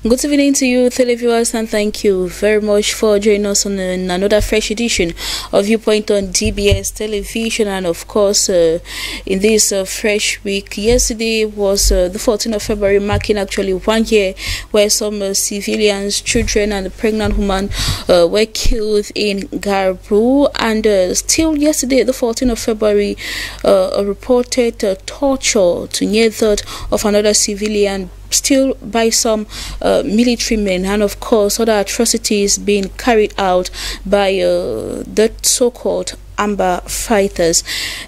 Good evening to you, televiewers, and thank you very much for joining us on another fresh edition of Viewpoint on DBS Television. And of course, in this fresh week, yesterday was the 14th of February, marking actually 1 year where some civilians, children, and a pregnant woman were killed in Garu. And still yesterday, the 14th of February, a reported torture to near that of another civilian, still by some military men, and of course other atrocities being carried out by the so-called Amber fighters.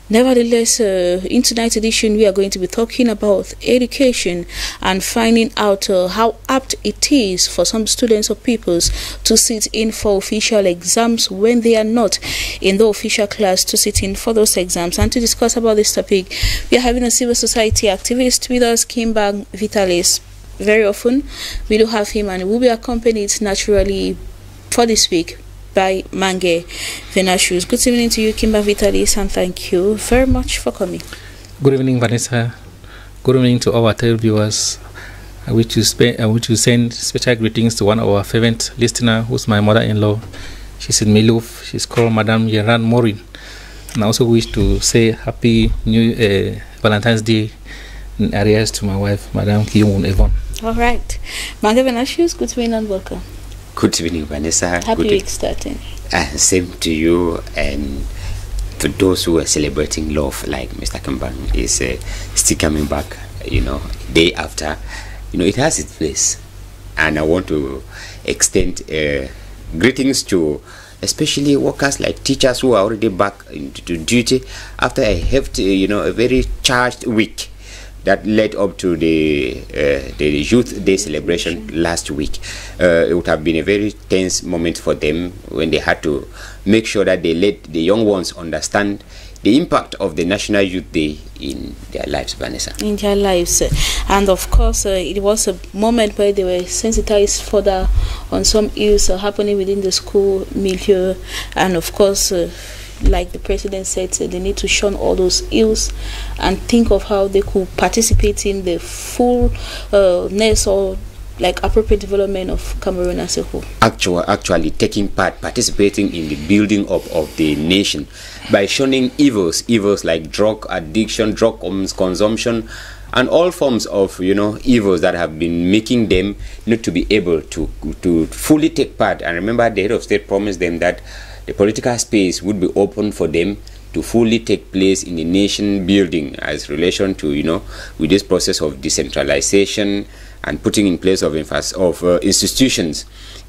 Nevertheless, in tonight's edition we are going to be talking about education and finding out how apt it is for some students or pupils to sit in for official exams when they are not in the official class to sit in for those exams. And to discuss about this topic, we are having a civil society activist with us, Kimba Vitalis. Very often we do have him, and will be accompanied naturally for this week by Mange Venashus. Good evening to you, Kimba Vitalis, and thank you very much for coming. Good evening, Vanessa. Good evening to our televiewers. I wish to send special greetings to one of our favorite listeners, who's my mother-in-law. She's in Miluf. She's called Madame Yeran Morin. And I also wish to say happy new Valentine's Day in areas to my wife, Madame Kiyun Evon. All right. Mange Venashus, good evening and welcome. Good evening, Vanessa. Happy week starting. Same to you, and for those who are celebrating love, like Mr. Kambang is still coming back, day after. It has its place. And I want to extend greetings to especially workers like teachers who are already back into duty after a hefty, a very charged week that led up to the Youth Day celebration last week. It would have been a very tense moment for them when they had to make sure that they let the young ones understand the impact of the National Youth Day in their lives, Vanessa. In their lives. And of course, it was a moment where they were sensitized further on some issues happening within the school milieu. And of course, like the president said, they need to shun all those ills and think of how they could participate in the fullness or like appropriate development of Cameroon as a whole. Actually taking part, participating in the building up of the nation by shunning evils like drug addiction, drug consumption, and all forms of evils that have been making them not to be able to fully take part. And remember, the head of state promised them that the political space would be open for them to fully take place in the nation building as relation to, with this process of decentralization and putting in place of institutions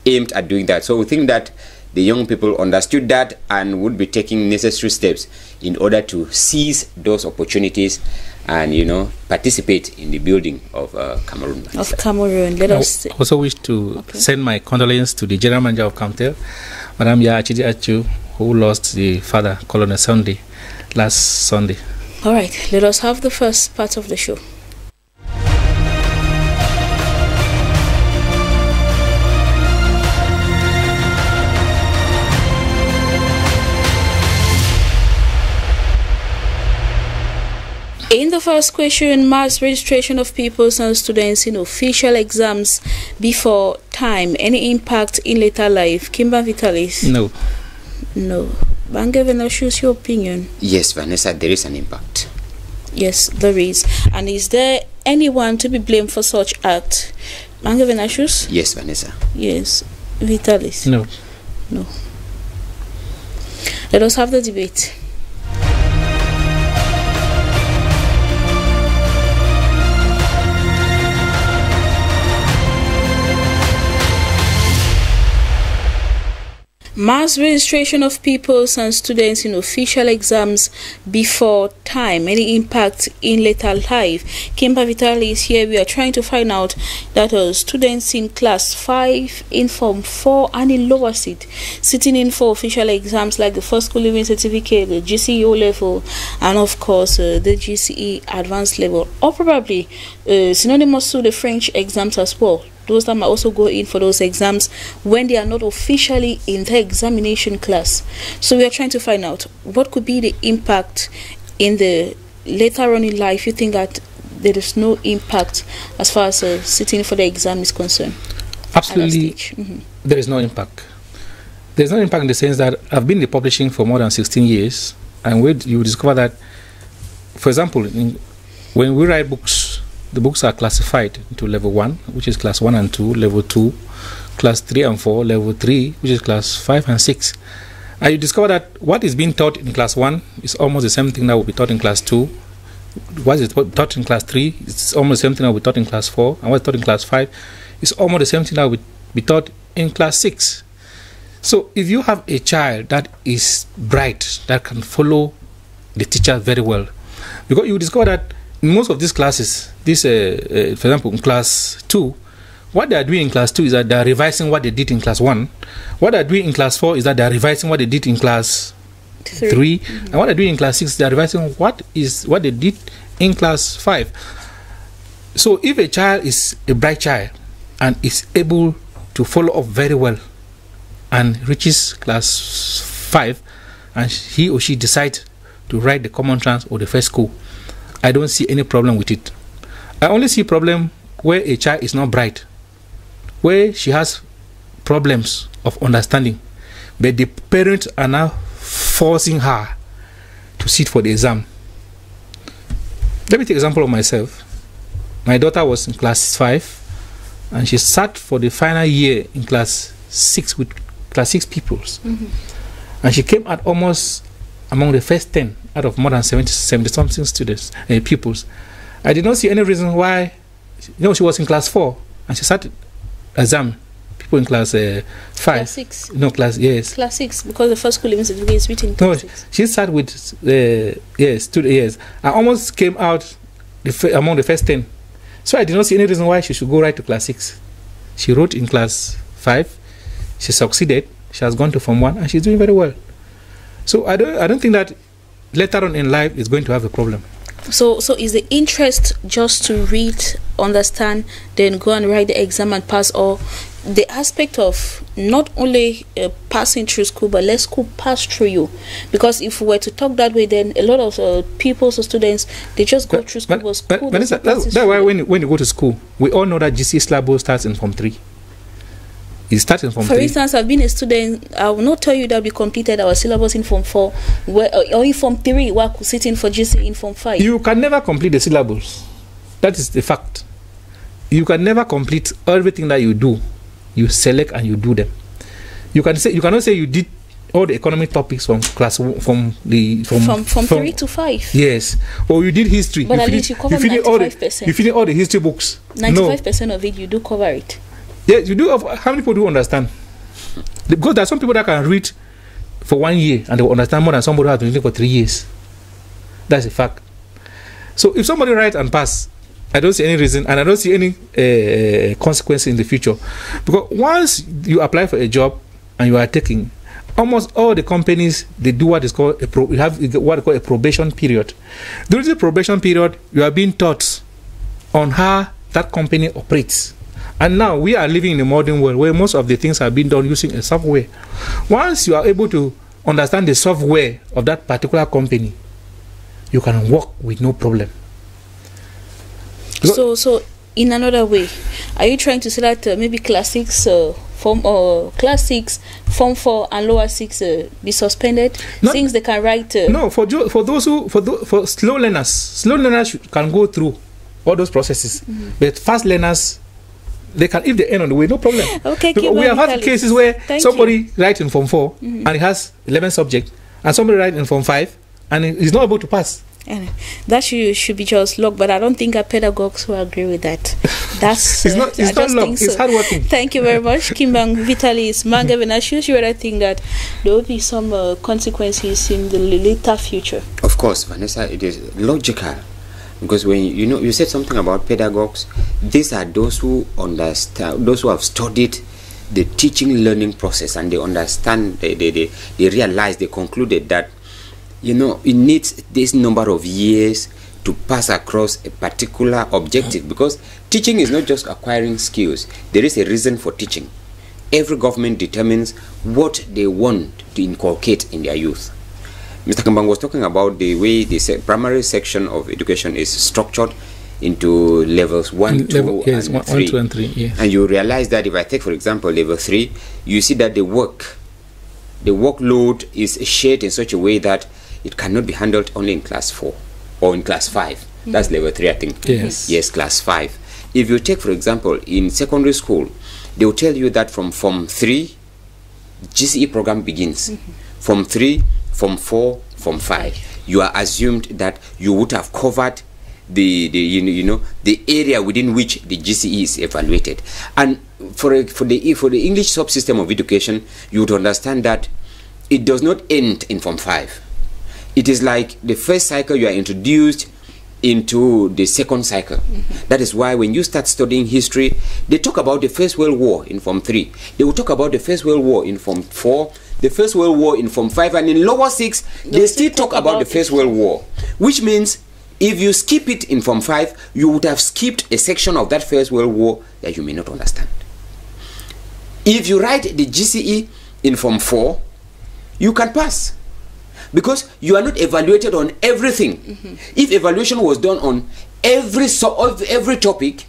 aimed at doing that. So we think that the young people understood that and would be taking necessary steps in order to seize those opportunities and, participate in the building of Cameroon. Of Cameroon. Let us also wish to send my condolences to the General Manager of Camtel, Madame Yaachidi Achu, who lost the father, Colonel Sunday, last Sunday. All right, let us have the first part of the show. In the first question, mass registration of pupils and students in official exams before time. Any impact in later life? Kimba Vitalis? No. No. Mange Venashus, your opinion? Yes, Vanessa, there is an impact. Yes, there is. And is there anyone to be blamed for such act? Mange Venashus? Yes, Vanessa. Yes. Vitalis? No. No. Let us have the debate. Mass registration of pupils and students in official exams before time. Any impact in later life? Kimba Vitali is here. We are trying to find out that students in class 5, in form 4, and in lower seat sitting in for official exams like the first school living certificate, the GCE O level, and of course the GCE advanced level, or probably synonymous to the French exams as well. Those that might also go in for those exams when they are not officially in the examination class. So we are trying to find out what could be the impact in the later on in life. You think that there is no impact as far as sitting for the exam is concerned? Absolutely, there is no impact. There's no impact in the sense that I've been in publishing for more than 16 years, and you discover that, for example, when we write books, the books are classified into level 1, which is class 1 and 2, level 2, class 3 and 4, level 3, which is class 5 and 6. And you discover that what is being taught in class 1 is almost the same thing that will be taught in class 2. What is taught in class 3 is almost the same thing that will be taught in class 4. And what's taught in class 5 is almost the same thing that will be taught in class 6. So if you have a child that is bright, that can follow the teacher very well, because you discover that in most of these classes, for example, in class 2, what they are doing in class 2 is that they are revising what they did in class 1. What they are doing in class 4 is that they are revising what they did in class 3. And what they are doing in class 6, they are revising what they did in class 5. So if a child is a bright child and is able to follow up very well and reaches class 5, and he or she decides to write the common trans or the first school, I don't see any problem with it. I only see problem where a child is not bright, where she has problems of understanding, but the parents are now forcing her to sit for the exam. Let me take an example of myself. My daughter was in class 5, and she sat for the final year in class 6 with class 6 pupils. And she came out almost among the first 10 out of more than 70 something students and pupils. I did not see any reason why. She was in class 4 and she sat exam people in class 5. Class 6. No, class, yes. Class 6, because the first school living certificate is written in class 6. She sat with students. I almost came out among the first 10. So I did not see any reason why she should go right to class 6. She wrote in class 5. She succeeded. She has gone to Form 1 and she's doing very well. So I don't think that later on in life is going to have a problem. So is the interest just to read, understand, then go and write the exam and pass, or the aspect of not only passing through school, but let school pass through you? Because if we were to talk that way, then a lot of pupils or students, they just go through school, but school that's why when you go to school, we all know that GC syllabus starts in Form 3. It starts in Form 3. For instance, I've been a student. I will not tell you that we completed our syllabus in Form 4, or in Form 3, we're sitting for GC in Form 5. You can never complete the syllabus. That is the fact. You can never complete everything that you do. You select and you do them. You cannot say you did all the economic topics from class from 3 to 5. Yes, or you did history. But at least you cover 95%. You finish all the history books. 95% of it, you do cover it. Yes, you do. How many people do understand? Because there are some people that can read for 1 year and they will understand more than somebody who has been reading for 3 years. That's a fact. So if somebody writes and pass, I don't see any reason, and I don't see any consequence in the future. Because once you apply for a job and you are taking, almost all the companies, they do what is called a probation period. During the probation period, you are being taught on how that company operates. And now we are living in a modern world where most of the things are being done using a software. Once you are able to understand the software of that particular company, you can work with no problem. So in another way, are you trying to say that maybe class 6 Form 4 and lower 6 be suspended, since they can write? No, for slow learners can go through all those processes, but fast learners, they can, if they end on the way, no problem. Okay, we have had cases where somebody writes in Form 4 and he has 11 subjects, and somebody writes in Form 5 and he's not able to pass. And that should be just luck, but I don't think our pedagogues will agree with that. That's it's not luck, it's hard working. Thank you very much, Kimbang Vitalis Manga. When I choose you, I think that there will be some consequences in the later future. Of course, Vanessa, it is logical. Because when you said something about pedagogues, these are those who understand, those who have studied the teaching learning process, and they understand, they realize, they concluded that it needs this number of years to pass across a particular objective, because teaching is not just acquiring skills. There is a reason for teaching. Every government determines what they want to inculcate in their youth. Mr. Kimbang was talking about the way the primary section of education is structured. into levels 1, 2, yes, and 1, 3. 2 and 3, yes. And you realize that if I take, for example, level 3, you see that the workload is shaped in such a way that it cannot be handled only in class 4 or in class 5. That's level 3, I think. Yes. Yes, class 5. If you take, for example, in secondary school, they will tell you that from Form 3, GCE program begins. Form 3, Form 4, Form 5. You are assumed that you would have covered the area within which the GCE is evaluated. And for the English subsystem of education, you would understand that it does not end in Form 5. It is like the first cycle you are introduced into the second cycle. That is why when you start studying history, they talk about the First World War in Form 3. They will talk about the First World War in Form 4, the First World War in Form 5, and in lower 6, they still talk about the First World War. Which means if you skip it in Form 5, you would have skipped a section of that First World War that you may not understand. If you write the GCE in Form 4, you can pass, because you are not evaluated on everything. If evaluation was done on every topic,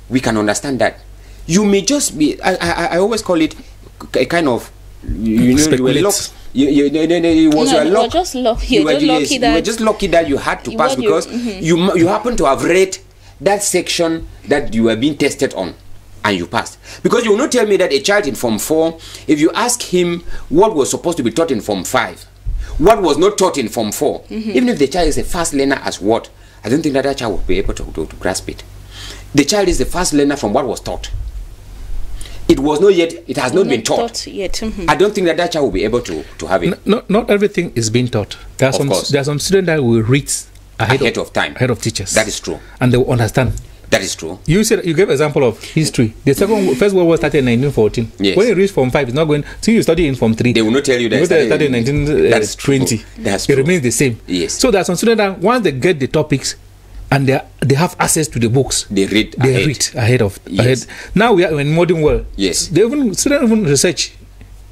we can understand that. You may just be, I always call it a kind of, you were lucky. You were just lucky that you had to pass, because you happen to have read that section that you were being tested on, and you passed. Because you will not tell me that a child in Form 4, if you ask him what was supposed to be taught in Form 5, what was not taught in Form 4, even if the child is a fast learner as what, I don't think that child will be able to grasp it. The child is the fast learner from what was taught. It was not yet, it has not been taught yet. I don't think that child will be able to have it. Not everything is being taught. There are some students that will read ahead of time, ahead of teachers. That is true. And they will understand. That is true. You said, you gave example of history. The First World War started in 1914. Yes. When you reach Form 5, it's not going. So you study in Form 3. They will not tell you that it started in 1920. That's it remains the same. Yes. So there are some students that once they get the topics and they have access to the books, they read ahead. Now we are in modern world. Yes. Students even research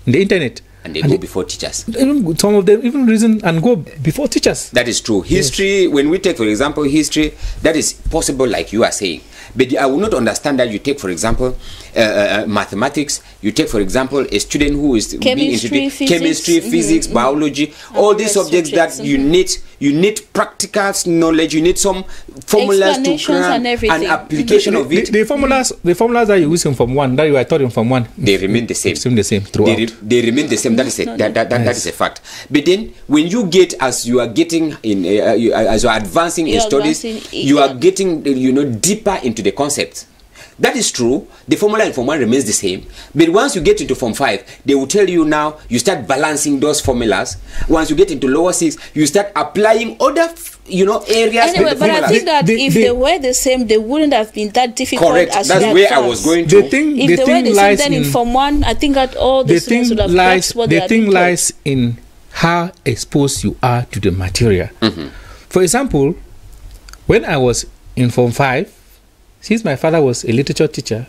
in the internet. And they go before teachers. Even some of them even reason and go before teachers. That is true. History, yes. When we take, for example, history, that is possible, like you are saying. But I will not understand that you take, for example, mathematics. You take, for example, a student who is chemistry, physics, biology, all these subjects that you need practical knowledge. You need some formulas to cram and application of it. The formulas that you use in Form 1, that you are taught in Form 1, they remain the same. The same throughout. They remain the same. That is a fact. But then, when you get, as you are getting in, as you are advancing in studies, you are getting deeper into the concepts. That is true. The formula in Form 1 remains the same. But once you get into Form 5, they will tell you now, you start balancing those formulas. Once you get into lower 6, you start applying other areas. Anyway, but I think that if they were the same, they wouldn't have been that difficult. Correct. As that's where I was going to. If they were the same, then in Form 1, I think that all the students would have grasped what they are being taught. The thing lies in how exposed you are to the material. For example, when I was in Form 5, since my father was a literature teacher,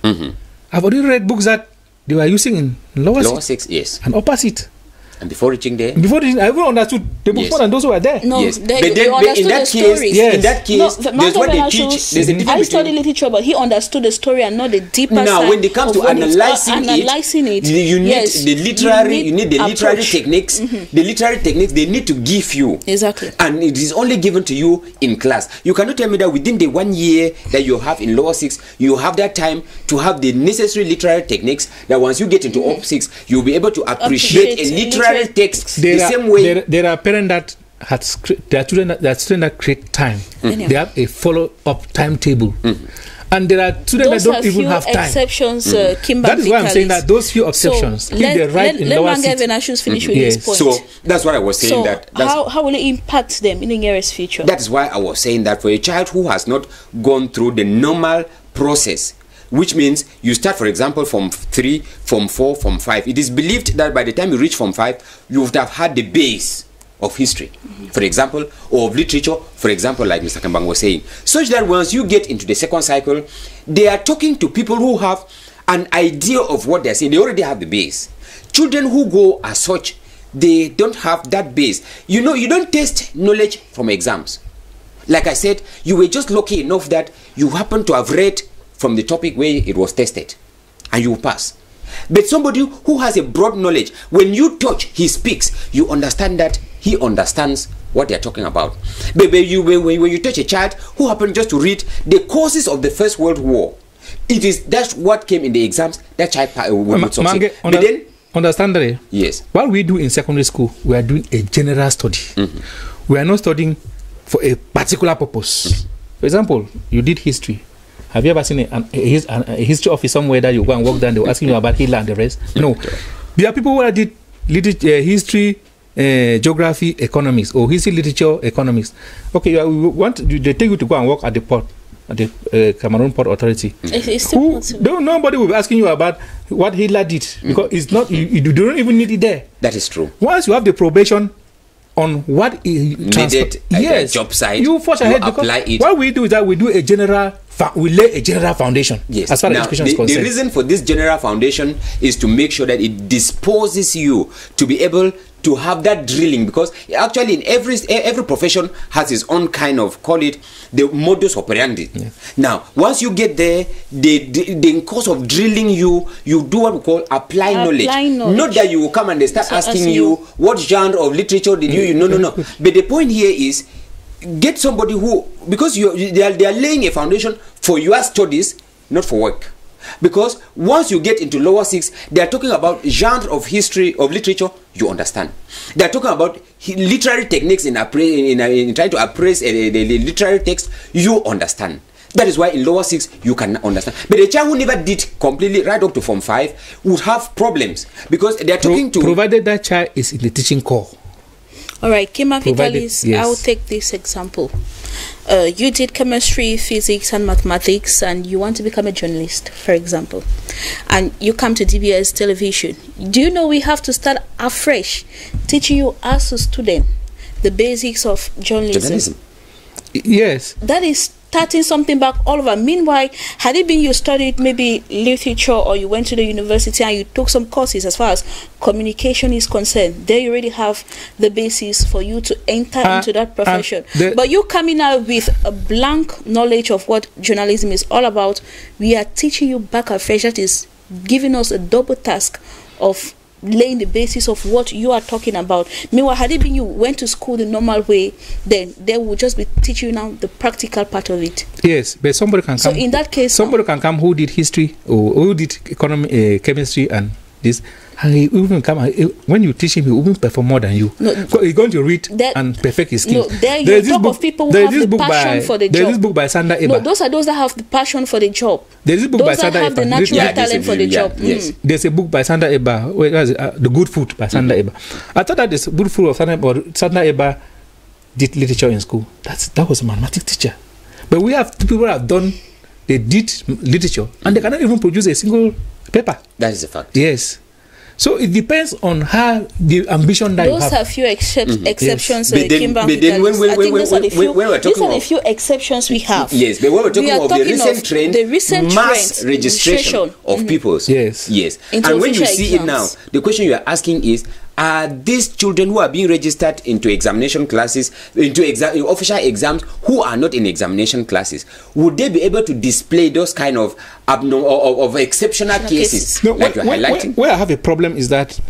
I've already read books that they were using in lower 6, yes, and upper 6. And before reaching there, I even understood the books more than those who were there. No, yes. They understood in that the stories. Case, in that case, there's what they teach. There's a difference. I studied literature, but he understood the story and not the deeper side. Now, when it comes to analyzing it, you need the literary techniques. The literary techniques they need to give you. Exactly. And it is only given to you in class. You cannot tell me that within the 1 year that you have in lower 6, you have that time to have the necessary literary techniques. That once you get into upper 6, you'll be able to appreciate a literary text. Same way. There are parents that students that create time. They have a follow-up timetable. And there are students that don't even have time. Exceptions, that is why I'm saying that those few exceptions, if they write in lower 6. Let Venatius finish with his point. So that's what I was saying. How will it impact them in the nearest future? That is why I was saying that for a child who has not gone through the normal process, which means you start, for example, from 3, from 4, from 5. It is believed that by the time you reach from 5, you would have had the base of history, for example, or of literature, for example, like Mr. Kambang was saying. Such that once you get into the second cycle, they are talking to people who have an idea of what they're saying. They already have the base. Children who go as such, they don't have that base. You don't test knowledge from exams. Like I said, you were just lucky enough that you happen to have read from the topic where it was tested, and you will pass. But somebody who has a broad knowledge, when you touch, he speaks, you understand that he understands what they're talking about. But when you touch a child who happened just to read the causes of the First World War, that's what came in the exams, that child will not succeed. But then, understand that? Yes. What we do in secondary school, we are doing a general study. We are not studying for a particular purpose. For example, you did history. Have you ever seen a history office somewhere that you go and walk down, they were asking you about Hitler and the rest? No. There are people who did history, geography, economics, or history, literature, economics. Okay, they take you to go and work at the port, at the Cameroon Port Authority. Nobody will be asking you about what Hitler did, because it's not, you don't even need it there. That is true. Once you have the probation on what is needed, yes, job site, you force ahead, apply it. What we do is that we do a general, we lay a general foundation. Yes. As far as education is concerned. The reason for this general foundation is to make sure that it disposes you to be able to have that drilling, because actually in every profession has its own kind of, call it the modus operandi. Yeah. Now, once you get there, in course of drilling you do what we call apply knowledge. Not that you will come and they start asking you what genre of literature did you. No. But the point here is, get somebody who, because they are laying a foundation for your studies, not for work. Because once you get into lower 6, they are talking about genre of history, of literature, you understand. They are talking about literary techniques in trying to appraise the literary text, you understand. That is why in lower 6, you can understand. But a child who never did completely right up to Form 5 would have problems, because they are talking to... Provided that child is in the teaching corps. All right, Kima Vitalis, yes. I will take this example. You did chemistry, physics, and mathematics, and you want to become a journalist, for example. And you come to DBS television. Do you know we have to start afresh, teaching you as a student the basics of journalism? Yes. That is starting something back all over. Meanwhile, had it been you studied maybe literature, or you went to the university and you took some courses as far as communication is concerned, there you already have the basis for you to enter into that profession. But you coming out with a blank knowledge of what journalism is all about, we are teaching you back afresh. That is giving us a double task of laying the basis of what you are talking about. Meanwhile, had it been you went to school the normal way, then they will just be teaching you now the practical part of it. Yes, but somebody can come. So in that case, somebody can come who did history or who did economy, chemistry, and this, and he even come. When you teach him, he will even perform more than you. No, he's going to read and perfect his skills. No, there you talk of people who have the passion for the job. There's this book by Sanda Eba. No, those are those that have the passion for the job. There's this book by Sanda Eba. Those that have the natural talent for the job. Yes. There's a book by Sanda Eba, The Good Food by Sanda Eba. I thought that this Good Food of Sanda Eba did literature in school. That was a mathematics teacher. But we have people who have done, they did literature, and they cannot even produce a single paper. That is a fact. Yes. So it depends on how the ambition that those you have. Those are few exceptions. Yes. But then when we're talking of the few exceptions we have. Yes, but when we're talking of the recent trend, mass registration of peoples. Yes. And when you see it now, the question you are asking is, are these children who are being registered into examination classes, into official exams, who are not in examination classes, would they be able to display those kind of abnormal of exceptional cases no, like you're highlighting? Where I have a problem is that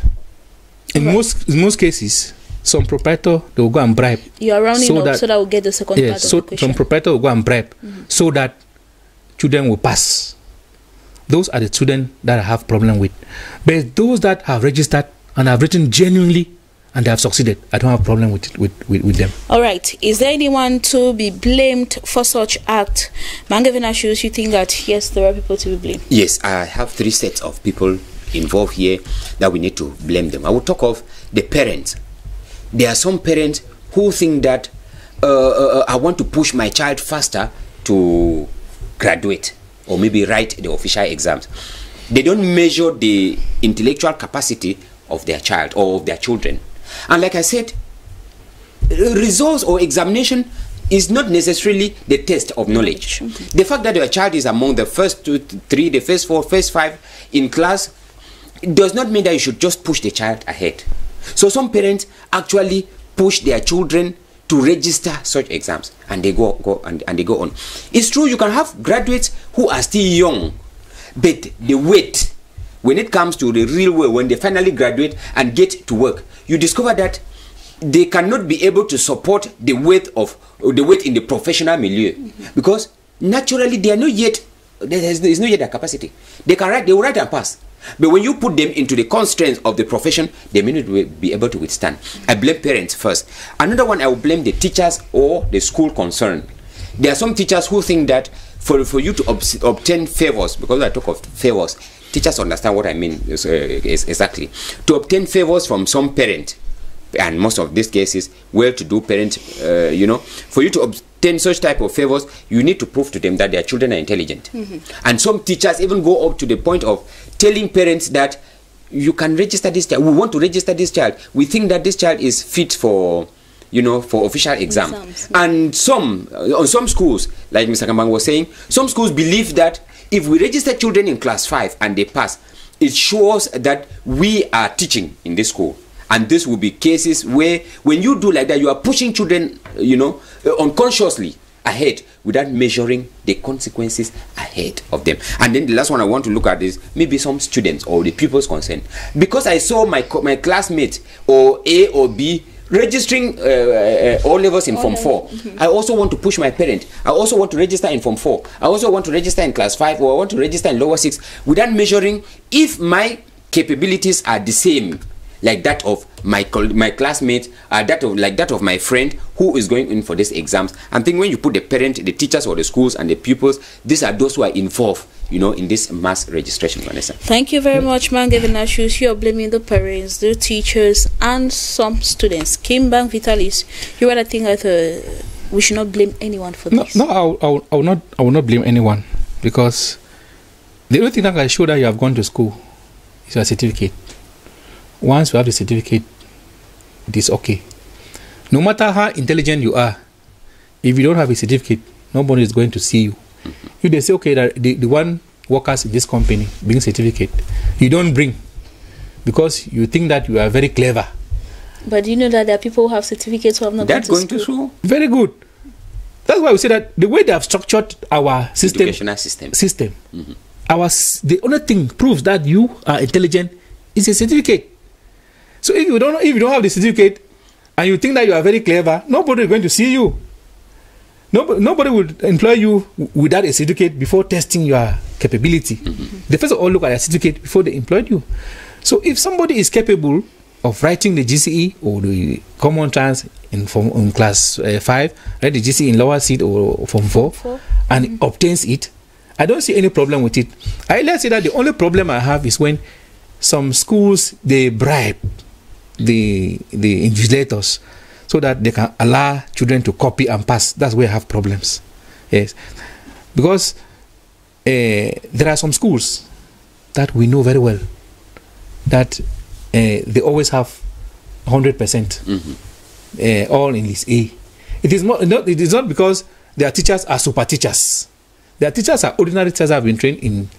in most cases, some proprietor, they will go and bribe. You are rounding up so that we'll get the second part of the question. Some proprietor will go and bribe so that children will pass. Those are the children that I have problem with. But those that have registered and have written genuinely and they have succeeded, I don't have a problem with them. All right. Is there anyone to be blamed for such act? Mangavina shoes, you think that, yes, there are people to be blamed? Yes, I have 3 sets of people involved here that we need to blame them. I will talk of the parents. There are some parents who think that I want to push my child faster to graduate or maybe write the official exams. They don't measure the intellectual capacity of their child or of their children. And like I said, results or examination is not necessarily the test of knowledge. The fact that your child is among the first 2, 3, the first 4, first 5 in class does not mean that you should just push the child ahead. So some parents actually push their children to register such exams, and they go on. It's true you can have graduates who are still young, but the weight, when it comes to the real world, when they finally graduate and get to work, you discover that they cannot be able to support the weight in the professional milieu, because naturally they are not yet, there is not yet a capacity. They will write and pass. But when you put them into the constraints of the profession, they may not be able to withstand. I blame parents first. Another one, I will blame the teachers or the school concerned. There are some teachers who think that for you to obtain favors, because I talk of favors, teachers understand what I mean exactly. To obtain favors from some parent, and most of these cases, well-to-do parents, for you to obtain such type of favors, you need to prove to them that their children are intelligent. And some teachers even go up to the point of telling parents that you can register this child. We want to register this child. We think that this child is fit for, for official exams. And on some schools, like Mr. Kambang was saying, some schools believe that if we register children in class 5 and they pass, it shows that we are teaching in this school. And this will be cases where, when you do like that, you are pushing children, unconsciously ahead without measuring the consequences ahead of them. And then the last one I want to look at is maybe some students or the pupils concerned. Because I saw my classmates or A or B registering all levels in Form 4. I also want to push my parent. I also want to register in Form 4. I also want to register in Class 5, or I want to register in Lower 6, without measuring if my capabilities are the same, like that of my classmate, like that of my friend who is going in for these exams. I think when you put the parent, the teachers or the schools and the pupils, these are those who are involved, in this mass registration, Vanessa. Thank you very much, Mange Venashus. You are blaming the parents, the teachers, and some students. Kimbang Vitalis, you rather think that we should not blame anyone for this? No, I will not blame anyone, because the only thing that can show that you have gone to school is your certificate. Once you have the certificate, it is okay. No matter how intelligent you are, if you don't have a certificate, nobody is going to see you. If they say, okay, that the one workers in this company bring certificate, you don't bring, because you think that you are very clever. But do you know that there are people who have certificates who have not gone to school? Very good. That's why we say that the way they have structured our system, educational system. The only thing proves that you are intelligent is a certificate. So if you don't have the certificate and you think that you are very clever, nobody is going to see you. Nobody would employ you without a certificate before testing your capability. They first of all look at a certificate before they employed you. So if somebody is capable of writing the GCE or the common trans in class 5, write the GCE in lower seat or Form 4, and obtains it, I don't see any problem with it. Let's say that the only problem I have is when some schools, they bribe the invigilators so that they can allow children to copy and pass. That's where I have problems. Yes, because there are some schools that we know very well that they always have 100% all in list A. It is not because their teachers are super teachers. Their teachers are ordinary teachers that have been trained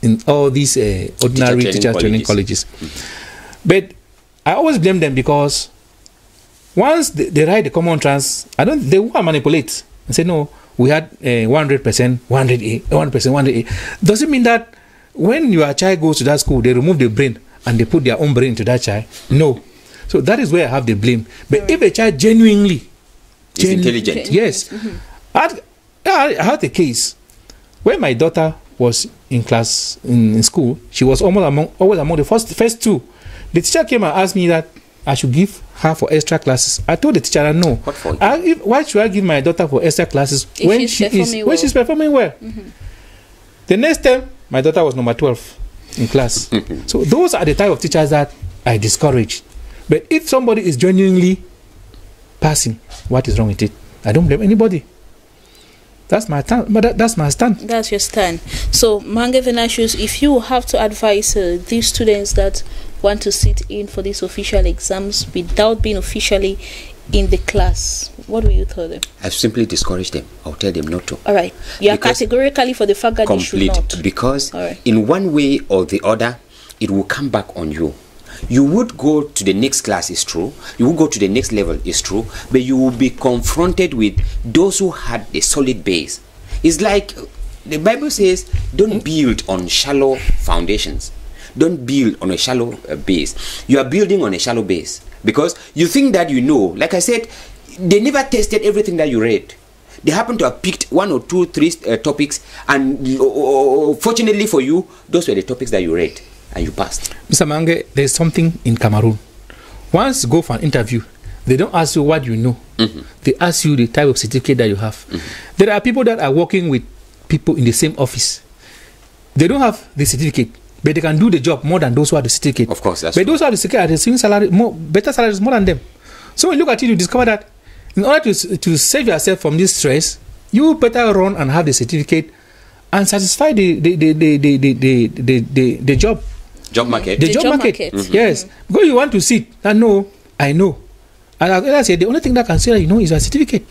in all these ordinary teacher training colleges. But I always blame them, because once they write the common trans, they want to manipulate and say, no, we had 100%, 100A, 100%, 100A. Doesn't mean that when your child goes to that school, they remove the brain and they put their own brain into that child. No. So that is where I have the blame. But if a child genuinely is intelligent, yes. I had a case where my daughter was in school. She was always among the first two. The teacher came and asked me that I should give her for extra classes. I told the teacher, no. Why should I give my daughter for extra classes when she's performing well? The next time, my daughter was number 12 in class. So those are the type of teachers that I discourage. But if somebody is genuinely passing, what is wrong with it? I don't blame anybody. That's my stand. That's my stand. That's your stand. So, Mange Venashus, if you have to advise these students that want to sit in for these official exams without being officially in the class, what will you tell them? I simply discourage them. I'll tell them not to. All right. You are categorically for the fact that they should not. Because in one way or the other, it will come back on you. You would go to the next class, is true. You would go to the next level, is true. But you will be confronted with those who had a solid base. It's like the Bible says, don't build on shallow foundations. Don't build on a shallow base. You are building on a shallow base because you think that you know. Like I said, they never tested everything that you read. They happen to have picked 1 or 2, 3 topics, and fortunately for you, those were the topics that you read and you passed. Mr. Mange, there's something in Cameroon. Once you go for an interview, they don't ask you what you know. They ask you the type of certificate that you have. There are people that are working with people in the same office. They don't have the certificate, but they can do the job more than those who have the certificate. Of course, that's but true. Those who have the certificate are receiving salary, better salaries more than them. So when you look at it, you discover that in order to save yourself from this stress, you better run and have the certificate and satisfy the job market. The job market. Yes. Because you want to sit and know, I know. And I say the only thing that can say that you know is a certificate.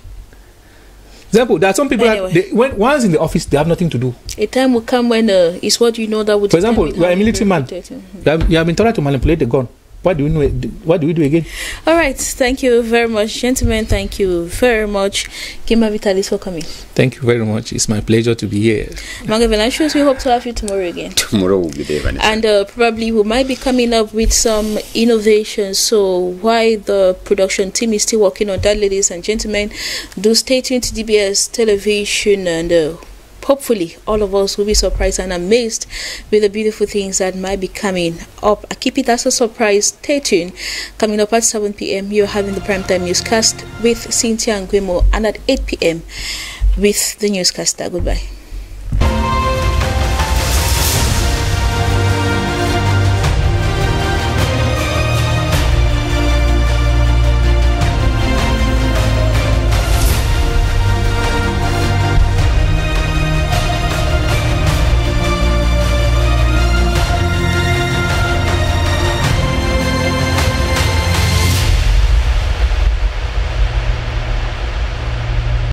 Example, there are some people that once in the office, they have nothing to do. A time will come when it's what you know that would. For example, you are a military man. You have been told to manipulate the gun. What do we know? What do we do again? All right. Thank you very much, gentlemen. Thank you very much, Kima Vitalis, for coming. Thank you very much. It's my pleasure to be here. Mange Venantius, we hope to have you tomorrow again. Tomorrow will be there, Vanessa. And probably we might be coming up with some innovations. So while the production team is still working on that, ladies and gentlemen, do stay tuned to DBS Television, and hopefully all of us will be surprised and amazed with the beautiful things that might be coming up. I keep it as a surprise. Stay tuned. Coming up at 7 p.m. you're having the primetime newscast with Cynthia Nguemo, and at 8 p.m. with the newscaster. Goodbye.